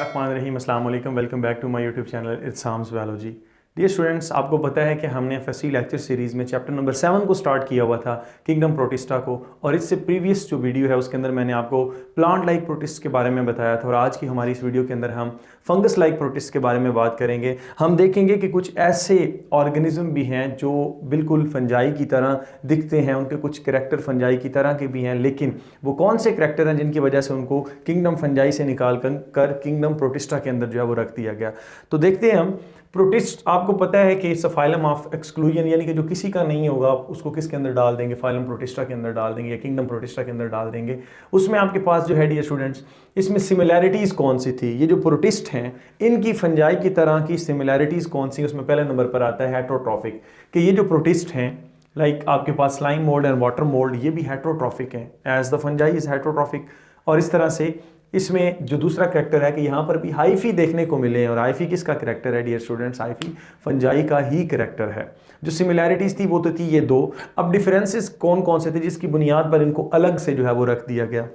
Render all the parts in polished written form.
बिस्मिल्लाहिर्रहमानिर्रहीम, अस्सलाम वालेकुम, welcome back to my YouTube channel Itsam's biology. Dear students, आपको पता है कि हमने एफएससी लेक्चर सीरीज़ में चैप्टर नंबर 7 को स्टार्ट किया हुआ था, किंगडम प्रोटिस्टा को, और इससे प्रीवियस जो वीडियो है उसके अंदर मैंने आपको प्लांट लाइक प्रोटिस्ट के बारे में बताया था। और आज की हमारी इस वीडियो के अंदर हम फंगस लाइक प्रोटिस्ट के बारे में बात करेंगे। हम देखेंगे कि कुछ ऐसे ऑर्गेनिज्म भी हैं जो बिल्कुल फंजाई की तरह दिखते हैं, उनके कुछ करैक्टर फंजाई की तरह के भी हैं, लेकिन वो कौन से करैक्टर हैं जिनकी वजह से उनको किंगडम फंजाई से निकाल कर किंगडम प्रोटिस्टा के अंदर जो है वो रख दिया गया। तो देखते हैं हम प्रोटिस्ट। आपको पता है कि it's a phylum of exclusion, यानी कि जो किसी का नहीं होगा उसको किसके अंदर डाल देंगे, फाइलम प्रोटिस्टा के अंदर डाल देंगे या किंगडम प्रोटिस्टा के अंदर डाल देंगे। उसमें आपके पास जो है डियर स्टूडेंट्स, इसमें सिमिलैरिटीज़ कौन सी थी, ये जो प्रोटिस्ट हैं इनकी फंजाई की तरह की सिमिलैरिटीज़ कौन सी, उसमें पहले नंबर पर आता है हेटरोट्रॉफिक, कि ये जो प्रोटिस्ट हैं लाइक आपके पास slime mould and water mould, ये भी हेटरोट्रॉफिक हैं as the fungi is heterotrophic. और इस तरह से इसमें जो दूसरा करैक्टर है कि यहाँ पर भी हाइफी देखने को मिले हैं, और हाइफी किसका करैक्टर है डियर स्टूडेंट्स, हाइफी फंजाई का ही करैक्टर है। जो सिमिलैरिटीज़ थी वो तो थी ये दो। अब डिफरेंसेस कौन कौन से थे जिसकी बुनियाद पर इनको अलग से जो है वो रख दिया गया।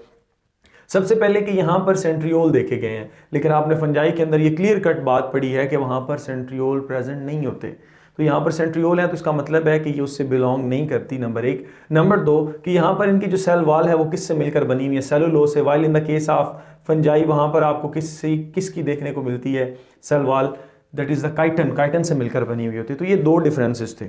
सबसे पहले कि यहाँ पर सेंट्रियोल देखे गए हैं, लेकिन आपने फंजाई के अंदर ये क्लियर कट बात पड़ी है कि वहाँ पर सेंट्रियोल प्रेजेंट नहीं होते। तो यहाँ पर सेंट्रियोल है तो इसका मतलब है कि ये उससे बिलोंग नहीं करती, नंबर एक। नंबर दो कि यहाँ पर इनकी जो सेल वॉल है वो किससे मिलकर बनी हुई है, सेलुलोज से। While in the case of fungi वहाँ पर आपको किसकी देखने को मिलती है cell wall, that is the chitin से मिलकर बनी हुई होती है। तो ये दो डिफरेंसेस थे।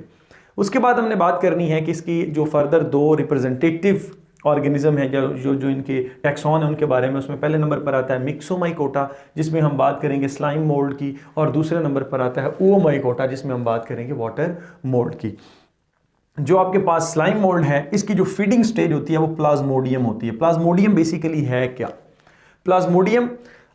उसके बाद हमने बात करनी है कि इसकी जो फर्दर दो रिप्रेजेंटेटिव ऑर्गेनिज्म है जो इनके टैक्सॉन है उनके बारे में। उसमें पहले नंबर पर आता है मिक्सोमाइकोटा जिसमें हम बात करेंगे स्लाइम मोल्ड की, और दूसरे नंबर पर आता है ओमाइकोटा जिसमें हम बात करेंगे वाटर मोल्ड की। जो आपके पास स्लाइम मोल्ड है इसकी जो फीडिंग स्टेज होती है वो प्लाज्मोडियम होती है। प्लाज्मोडियम बेसिकली है क्या? प्लाज्मोडियम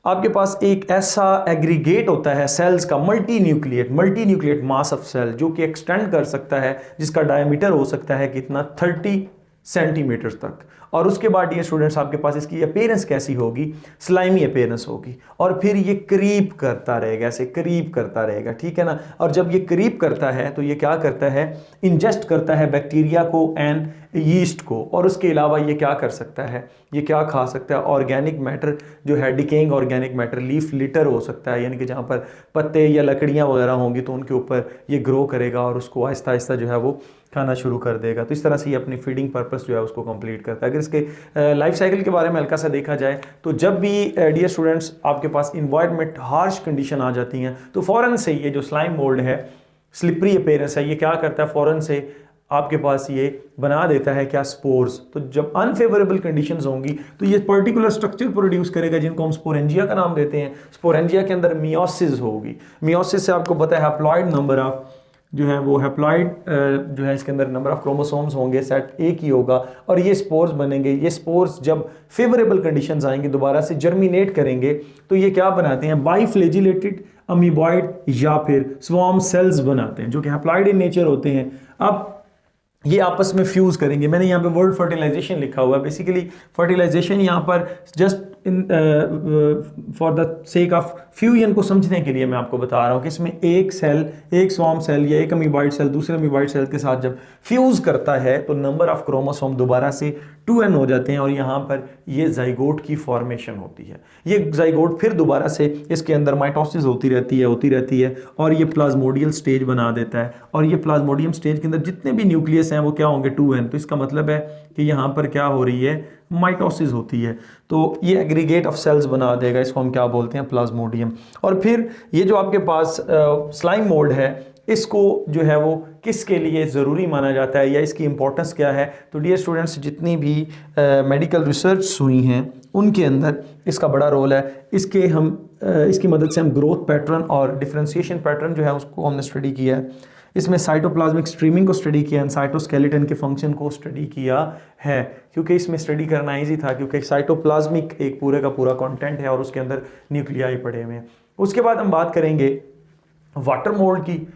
आपके पास एक ऐसा एग्रीगेट होता है सेल्स का, multinucleate mass of cell, जो कि एक्सटेंड कर सकता है, जिसका डायमीटर हो सकता है कितना 30 सेंटीमीटर तक। और उसके बाद ये स्टूडेंट्स आपके पास इसकी अपीयरेंस कैसी होगी, स्लाइमी अपीयरेंस होगी, और फिर ये क्रीप करता रहेगा, ऐसे क्रीप करता रहेगा, ठीक है ना। और जब ये क्रीप करता है तो ये क्या करता है, इंजेस्ट करता है बैक्टीरिया को एंड यीस्ट को, और उसके अलावा ये क्या कर सकता है, ये क्या खा सकता है, ऑर्गेनिक मैटर जो है, decaying organic matter, leaf litre हो सकता है, यानी कि जहाँ पर पत्ते या लकड़ियाँ वगैरह होंगी तो उनके ऊपर ये ग्रो करेगा और उसको आहिस्ता आहिस्ता जो है वो खाना शुरू कर देगा। तो इस तरह से ये अपनी फीडिंग पर्पस जो है उसको कंप्लीट करता है। अगर इसके लाइफ साइकिल के बारे में हल्का सा देखा जाए तो जब भी डियर स्टूडेंट्स आपके पास इन्वायरमेंट हार्श कंडीशन आ जाती हैं तो फ़ौरन से ये जो स्लाइम मोल्ड है, स्लिपरी अपीयरेंस है, ये क्या करता है, फ़ौरन से आपके पास ये बना देता है क्या, स्पोर्स। तो जब अनफेवरेबल कंडीशंस होंगी तो ये पर्टिकुलर स्ट्रक्चर प्रोड्यूस करेगा जिनको हम स्पोरेंजिया का नाम देते हैं। स्पोरेंजिया के अंदर मियोसिस होगी। मियोसिस से आपको पता है हैप्लॉइड नंबर ऑफ जो है वो हैप्लॉइड जो है इसके अंदर नंबर ऑफ क्रोमोसोम्स होंगे, सेट एक ही होगा, और ये स्पोर्स बनेंगे। ये स्पोर्स जब फेवरेबल कंडीशंस आएंगे दोबारा से जर्मिनेट करेंगे तो ये क्या बनाते हैं, बाईफ्लेजिलेटेड अमीबॉइड या फिर स्वार्म सेल्स बनाते हैं जो कि हैप्लॉइड इन नेचर होते हैं। अब ये आपस में फ्यूज करेंगे। मैंने यहाँ पे वर्ड फर्टिलाइजेशन लिखा हुआ है। बेसिकली फर्टिलाइजेशन यहाँ पर just in for the sake of fusion को समझने के लिए मैं आपको बता रहा हूँ कि इसमें एक सेल, एक स्वार्म सेल या एक अमीबॉइड सेल दूसरे अमीबॉइड सेल के साथ जब फ्यूज करता है तो नंबर ऑफ क्रोमोसोम दोबारा से 2n हो जाते हैं, और यहाँ पर ये जाइगोट की फॉर्मेशन होती है। ये जाइगोट फिर दोबारा से इसके अंदर माइटोसिस होती रहती है और ये प्लाज्मोडियल स्टेज बना देता है। और ये प्लाज्मोडियम स्टेज के अंदर जितने भी न्यूक्लियस हैं वो क्या होंगे, 2n। तो इसका मतलब है कि यहाँ पर क्या हो रही है, माइटोसिस होती है। तो ये एग्रीगेट ऑफ सेल्स बना देगा, इसको हम क्या बोलते हैं, प्लाज्मोडियम। और फिर ये जो आपके पास स्लाइम मोल्ड है इसको जो है वो किसके लिए ज़रूरी माना जाता है या इसकी इंपॉर्टेंस क्या है। तो डियर स्टूडेंट्स, जितनी भी मेडिकल रिसर्च हुई हैं उनके अंदर इसका बड़ा रोल है। इसकी मदद से हम ग्रोथ पैटर्न और डिफ्रेंशिएशन पैटर्न जो है उसको हमने स्टडी किया है। इसमें साइटोप्लाज्मिक स्ट्रीमिंग को स्टडी किया, साइटोस्केलेटन के फंक्शन को स्टडी किया है, क्योंकि इसमें स्टडी करना ईजी था, क्योंकि साइटोप्लाज्मिक एक पूरे का पूरा कंटेंट है और उसके अंदर न्यूक्लियाई पड़े हुए हैं। उसके बाद हम बात करेंगे वाटर मोल्ड की।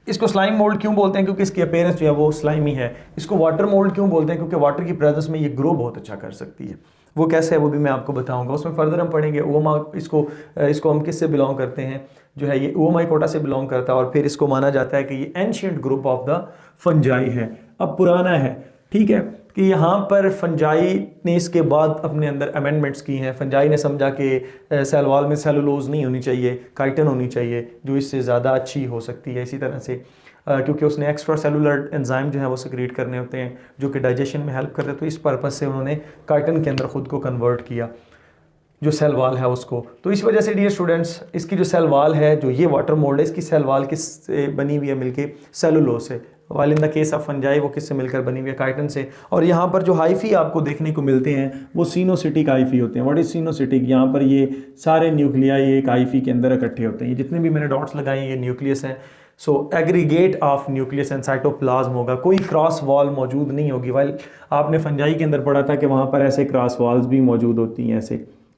इसको स्लाइम मोल्ड क्यों बोलते हैं, क्योंकि इसकी अपीयरेंस जो है वो स्लाइमी है। इसको वाटर मोल्ड क्यों बोलते हैं, क्योंकि वाटर की प्रेजेंस में ये ग्रो बहुत अच्छा कर सकती है। वो कैसे है वो भी मैं आपको बताऊंगा। उसमें फर्दर हम पढ़ेंगे ओमा, इसको हम किससे बिलोंग करते हैं, जो है ये ओमाइकोटा से बिलोंग करता है, और फिर इसको माना जाता है कि ये ancient group of the fungi है, अब पुराना है, ठीक है। कि यहाँ पर फंजाई ने इसके बाद अपने अंदर अमेंडमेंट्स की हैं। फंजाई ने समझा कि सेल वॉल में सेलुलोज नहीं होनी चाहिए, काइटिन होनी चाहिए जो इससे ज़्यादा अच्छी हो सकती है। इसी तरह से क्योंकि उसने एक्स्ट्रा सेलुलर एंजाइम जो है वो सिक्रीट करने होते हैं जो कि डाइजेशन में हेल्प करते हैं, तो इस पर्पज़ से उन्होंने काइटिन के अंदर ख़ुद को कन्वर्ट किया जो सेल वाल है उसको। तो इस वजह से डियर स्टूडेंट्स, इसकी जो सेल वाल है, जो ये वाटर मोल्ड है, इसकी सेल वाल किससे बनी हुई है? मिलके सेलुलोज से। वाल इन द केस ऑफ फंजाई वो किससे मिलकर बनी हुई है? काइटिन से। और यहाँ पर जो हाइफी आपको देखने को मिलते हैं वो सिनोसिटिक हाइफी होते हैं। What is coenocytic? यहाँ पर ये सारे न्यूक्लियाई एक हाइफी के अंदर इकट्ठे होते हैं। ये जितने भी मैंने डॉट्स लगाए हैं ये न्यूक्लियस हैं। So aggregate of nucleus and cytoplasm होगा, कोई क्रॉस वॉल मौजूद नहीं होगी। वाइल आपने फंजाई के अंदर पढ़ा था कि वहाँ पर ऐसे क्रॉस वॉल्स भी मौजूद होती हैं ऐसे,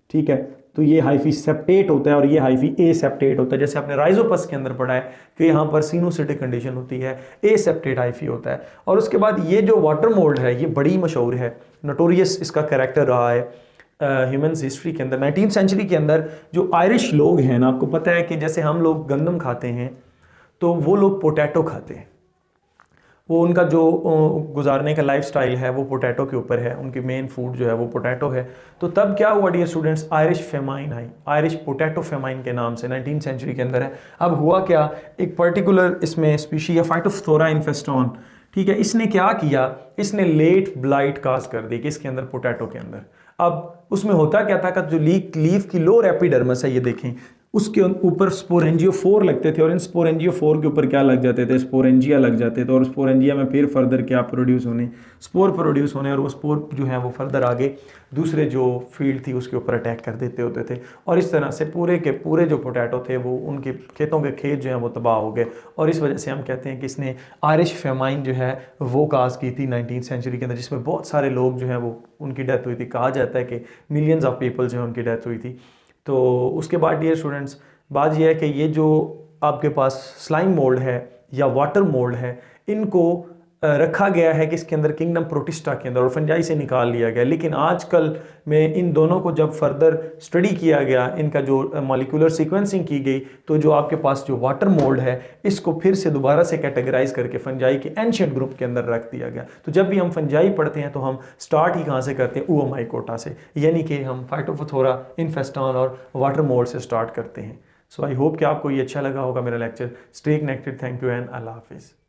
ठीक है। तो ये हाइफी सेप्टेट होता है और ये हाइफी ए सेप्टेट होता है। जैसे आपने राइजोपस के अंदर पढ़ा है कि यहाँ पर सिनोसिटिक कंडीशन होती है, ए सेप्टेट हाइफी होता है। और उसके बाद ये जो वाटर मोल्ड है ये बड़ी मशहूर है, नोटोरियस इसका कैरेक्टर रहा है ह्यूमन हिस्ट्री के अंदर। 19th सेंचुरी के अंदर जो आयरिश लोग हैं ना, आपको पता है कि जैसे हम लोग गंदम खाते हैं तो वो लोग पोटैटो खाते हैं। वो उनका जो गुजारने का लाइफस्टाइल है वो पोटैटो के ऊपर है, उनकी मेन फूड जो है वो पोटैटो है। तो तब क्या हुआ डियर स्टूडेंट्स? आयरिश फेमाइन आई, आयरिश पोटैटो फेमाइन के नाम से 19th सेंचुरी के अंदर है। अब हुआ क्या, एक पर्टिकुलर इसमें स्पीशी है फाइटोफथोरा इन्फेस्टोन, ठीक है। इसने क्या किया, इसने लेट ब्लाइट काज कर दी किसके अंदर? पोटैटो के अंदर। अब उसमें होता क्या था कि जो लीफ की लोअर एपिडर्मिस है, ये देखें, उसके ऊपर स्पोरेंजियोफोर लगते थे और इन स्पोरेंजियोफोर के ऊपर क्या लग जाते थे? स्पोरेंजिया लग जाते थे। और स्पोरेंजिया में फिर फर्दर क्या प्रोड्यूस होने? स्पोर प्रोड्यूस होने। और वो स्पोर जो है वो फर्दर आगे दूसरे जो फील्ड थी उसके ऊपर अटैक कर देते होते थे। और इस तरह से पूरे के पूरे जो पोटैटो थे वो उनके खेतों के खेत जो हैं वो तबाह हो गए। और इस वजह से हम कहते हैं कि इसने आयरिश फेमाइन जो है वो काज की थी 19th सेंचुरी के अंदर, जिसमें बहुत सारे लोग जो हैं वो उनकी डेथ हुई थी। कहा जाता है कि मिलियंस ऑफ पीपल जो है उनकी डेथ हुई थी। तो उसके बाद डियर स्टूडेंट्स बात यह है कि ये जो आपके पास स्लाइम मोल्ड है या वाटर मोल्ड है, इनको रखा गया है कि इसके अंदर किंगडम प्रोटिस्टा के अंदर और फंजाई से निकाल लिया गया। लेकिन आजकल में इन दोनों को जब फर्दर स्टडी किया गया, इनका जो मॉलिक्यूलर सीक्वेंसिंग की गई, तो जो आपके पास जो वाटर मोल्ड है इसको फिर से दोबारा से कैटेगराइज करके फंजाई के एंशिएंट ग्रुप के अंदर रख दिया गया। तो जब भी हम फंजाई पढ़ते हैं तो हम स्टार्ट ही कहाँ से करते हैं? ओमाइकोटा से, यानी कि हम फाइटोफथोरा इन्फेस्टॉन और वाटर मोल्ड से स्टार्ट करते हैं। सो आई होप कि आपको ये अच्छा लगा होगा मेरा lecture. Stay connected. Thank you and अल्लाह हाफिज़।